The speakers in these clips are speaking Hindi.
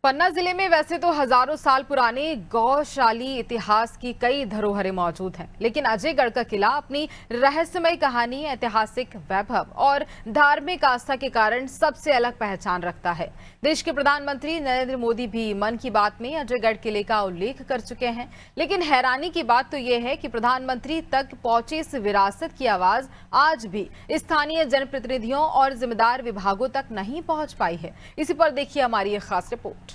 पन्ना जिले में वैसे तो हजारों साल पुराने गौशाली इतिहास की कई धरोहरें मौजूद हैं, लेकिन अजयगढ़ का किला अपनी रहस्यमय कहानी, ऐतिहासिक वैभव और धार्मिक आस्था के कारण सबसे अलग पहचान रखता है। देश के प्रधानमंत्री नरेंद्र मोदी भी मन की बात में अजयगढ़ किले का उल्लेख कर चुके हैं, लेकिन हैरानी की बात तो यह है कि प्रधानमंत्री तक पहुंची इस विरासत की आवाज आज भी स्थानीय जनप्रतिनिधियों और जिम्मेदार विभागों तक नहीं पहुंच पाई है। इसी पर देखिए हमारी ये खास रिपोर्ट।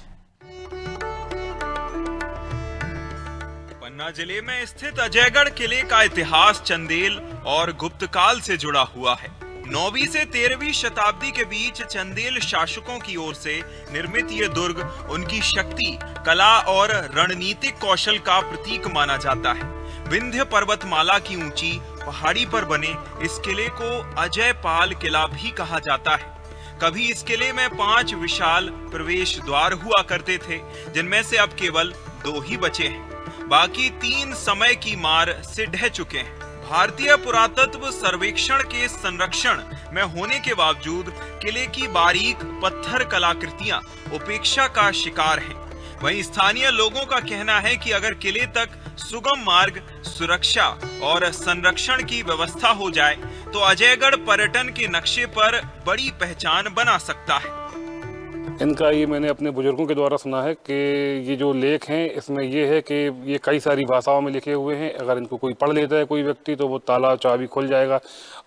पन्ना जिले में स्थित अजयगढ़ किले का इतिहास चंदेल और गुप्त काल से जुड़ा हुआ है। 9वीं से 13वीं शताब्दी के बीच चंदेल शासकों की ओर से निर्मित ये दुर्ग उनकी शक्ति, कला और रणनीतिक कौशल का प्रतीक माना जाता है। विंध्य पर्वतमाला की ऊंची पहाड़ी पर बने इस किले को अजयपाल किला भी कहा जाता है। कभी इस किले में 5 विशाल प्रवेश द्वार हुआ करते थे, जिनमें से अब केवल 2 ही बचे हैं। बाकी 3 समय की मार से ढह चुके हैं। भारतीय पुरातत्व सर्वेक्षण के संरक्षण में होने के बावजूद किले की बारीक पत्थर कलाकृतियां उपेक्षा का शिकार हैं। वहीं स्थानीय लोगों का कहना है कि अगर किले तक सुगम मार्ग, सुरक्षा और संरक्षण की व्यवस्था हो जाए तो अजयगढ़ पर्यटन के नक्शे पर बड़ी पहचान बना सकता है। इनका ये मैंने अपने बुजुर्गों के द्वारा सुना है कि ये जो लेख हैं इसमें ये है कि ये कई सारी भाषाओं में लिखे हुए हैं। अगर इनको कोई पढ़ लेता है कोई व्यक्ति तो वो ताला चाबी खुल जाएगा।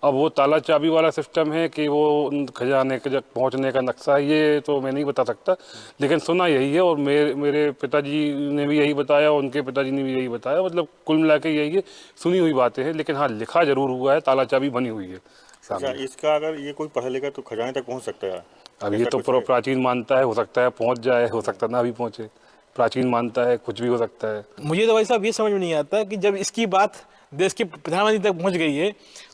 अब वो ताला चाबी वाला सिस्टम है कि वो खजाने के जब पहुंचने का नक्शा है, ये तो मैं नहीं बता सकता, लेकिन सुना यही है। और मेरे पिताजी ने भी यही बताया, उनके पिताजी ने भी यही बताया। मतलब कुल मिला के यही है, सुनी हुई बातें हैं, लेकिन हाँ लिखा जरूर हुआ है, ताला चाबी बनी हुई है। अच्छा, इसका अगर ये कोई पढ़ लेगा तो खजाने तक पहुंच सकता है? अब ये तो प्राचीन मानता है, हो सकता है पहुंच जाए, हो सकता ना भी पहुंचे। प्राचीन मानता है, कुछ भी हो सकता है। मुझे तो भाई साहब ये समझ में नहीं आता कि जब इसकी बात देश के प्रधानमंत्री तक पहुंच गई है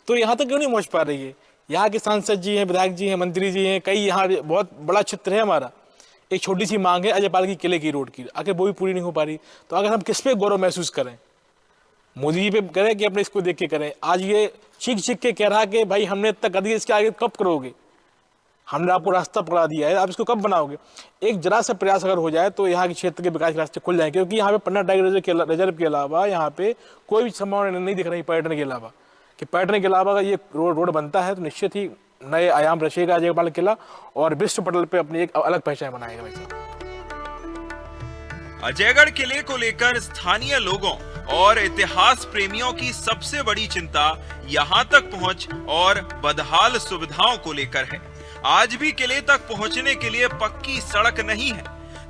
तो यहाँ तक क्यों नहीं पहुंच पा रही है। यहाँ के सांसद जी हैं, विधायक जी हैं, मंत्री जी हैं, कई यहाँ बहुत बड़ा क्षेत्र है हमारा। एक छोटी सी मांग है अजयपाल की किले की रोड की, आखिर वो भी पूरी नहीं हो पा रही। तो अगर हम किस पे गौरव महसूस करें, मोदी जी पे करें कि अपने इसको देख के करें। आज ये चीख चीख के कह रहा कि भाई हमने इतना कर दिया, इसके आगे कब करोगे, हमने आपको रास्ता पकड़ा दिया है, आप इसको कब बनाओगे। एक जरा सा प्रयास अगर हो जाए तो यहाँ के क्षेत्र के विकास के रास्ते खुल जाएंगे, क्योंकि यहाँ पे पन्ना टाइगर रिजर्व के अलावा यहाँ पे कोई भी संभावना नहीं दिख रही पर्यटन के अलावा। कि पर्यटन के अलावा अगर ये रोड बनता है तो निश्चित ही नए आयाम रचेगा अजयपाल किला और विश्व पटल पे अपनी एक अलग पहचान बनाएगा। अजयगढ़ किले को लेकर स्थानीय लोगों और इतिहास प्रेमियों की सबसे बड़ी चिंता यहाँ तक पहुँच और बदहाल सुविधाओं को लेकर है। आज भी किले तक पहुंचने के लिए पक्की सड़क नहीं है।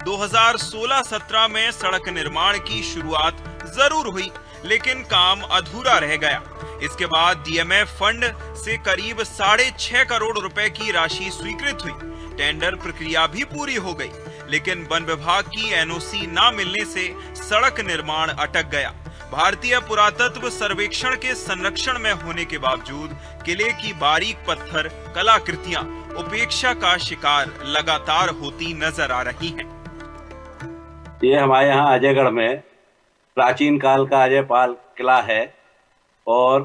2016-17 में सड़क निर्माण की शुरुआत जरूर हुई, लेकिन काम अधूरा रह गया। इसके बाद डीएमएफ फंड से करीब 6.5 करोड़ रुपए की राशि स्वीकृत हुई। टेंडर प्रक्रिया भी पूरी हो गई, लेकिन वन विभाग की एनओसी न मिलने से सड़क निर्माण अटक गया। भारतीय पुरातत्व सर्वेक्षण के संरक्षण में होने के बावजूद किले की बारीक पत्थर कलाकृतियां उपेक्षा का शिकार लगातार होती नजर आ रही हैं। ये हमारे यहाँ अजयगढ़ में प्राचीन काल का अजयपाल किला है और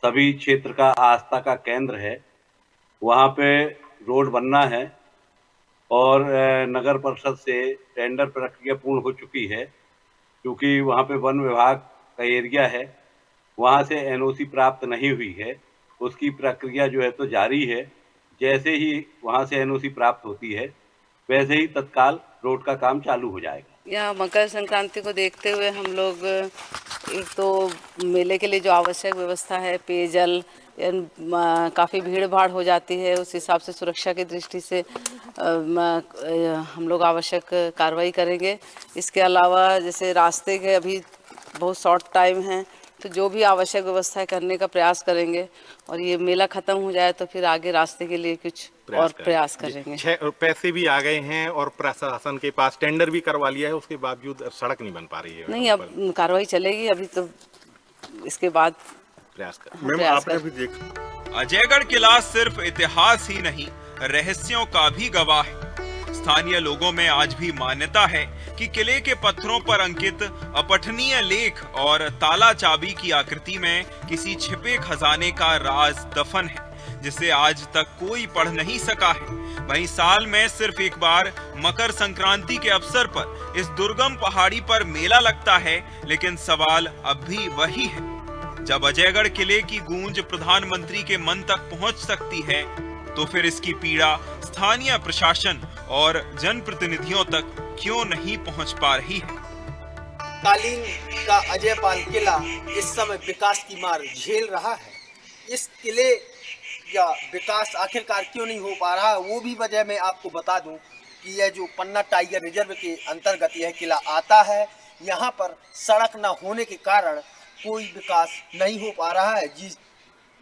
सभी क्षेत्र का आस्था का केंद्र है। वहाँ पे रोड बनना है और नगर परिषद से टेंडर प्रक्रिया पूर्ण हो चुकी है। क्योंकि वहाँ पे वन विभाग का एरिया है, वहाँ से एनओसी प्राप्त नहीं हुई है, उसकी प्रक्रिया जो है तो जारी है। जैसे ही वहाँ से एनओसी प्राप्त होती है वैसे ही तत्काल रोड का काम चालू हो जाएगा। यहाँ मकर संक्रांति को देखते हुए हम लोग एक तो मेले के लिए जो आवश्यक व्यवस्था है, पेयजल, काफ़ी भीड़ भाड़ हो जाती है, उस हिसाब से सुरक्षा की दृष्टि से हम लोग आवश्यक कार्रवाई करेंगे। इसके अलावा जैसे रास्ते के अभी बहुत शॉर्ट टाइम है, तो जो भी आवश्यक व्यवस्था करने का प्रयास करेंगे और ये मेला खत्म हो जाए तो फिर आगे रास्ते के लिए कुछ और प्रयास करेंगे। पैसे भी आ गए हैं और प्रशासन के पास टेंडर भी करवा लिया है, उसके बावजूद सड़क नहीं बन पा रही है। नहीं, अब कार्रवाई चलेगी, अभी तो इसके बाद प्रयास कर। मैम आपने भी देखा, अजयगढ़ किला सिर्फ इतिहास ही नहीं, रहस्यों का भी गवाह है। स्थानीय लोगों में आज भी मान्यता है कि किले के पत्थरों पर अंकित अपठनीय लेख और ताला चाबी की आकृति में किसी छिपे खजाने का राज दफन है, जिसे आज तक कोई पढ़ नहीं सका है। वहीं साल में सिर्फ एक बार मकर संक्रांति के अवसर पर इस दुर्गम पहाड़ी पर मेला लगता है, लेकिन सवाल अब भी वही है। जब अजयगढ़ किले की गूंज प्रधानमंत्री के मन तक पहुंच सकती है, तो फिर इसकी पीड़ा स्थानीय प्रशासन और जनप्रतिनिधियों तक क्यों नहीं पहुंच पा रही है? कालीन का अजयपाल किला इस समय विकास की मार झेल रहा है। इस किले का विकास आखिरकार क्यों नहीं हो पा रहा, वो भी वजह मैं आपको बता दूं कि यह जो पन्ना टाइगर रिजर्व के अंतर्गत यह किला आता है, यहाँ पर सड़क न होने के कारण कोई विकास नहीं हो पा रहा है। जी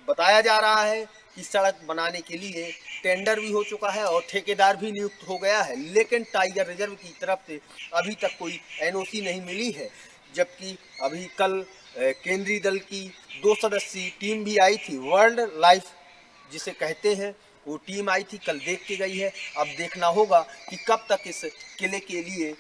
बताया जा रहा है कि सड़क बनाने के लिए टेंडर भी हो चुका है और ठेकेदार भी नियुक्त हो गया है, लेकिन टाइगर रिजर्व की तरफ से अभी तक कोई एनओसी नहीं मिली है। जबकि अभी कल केंद्रीय दल की 2 सदस्यीय टीम भी आई थी, वर्ल्ड लाइफ जिसे कहते हैं, वो टीम आई थी, कल देख के गई है। अब देखना होगा कि कब तक इस किले के लिए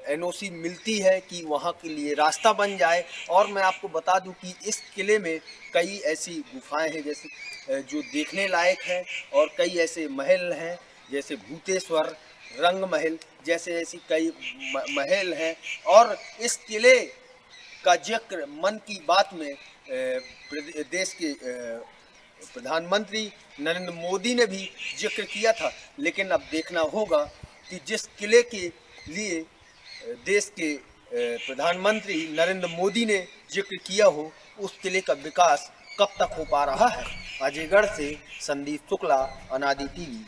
एनओसी मिलती है कि वहाँ के लिए रास्ता बन जाए। और मैं आपको बता दूं कि इस किले में कई ऐसी गुफाएं हैं जैसे जो देखने लायक हैं, और कई ऐसे महल हैं जैसे भूतेश्वर, रंग महल जैसे ऐसी कई महल हैं। और इस किले का जिक्र मन की बात में देश के प्रधानमंत्री नरेंद्र मोदी ने भी जिक्र किया था, लेकिन अब देखना होगा कि जिस किले के लिए देश के प्रधानमंत्री नरेंद्र मोदी ने जिक्र किया हो, उस किले का विकास कब तक हो पा रहा है। अजयगढ़ से संदीप शुक्ला, अनादि टीवी।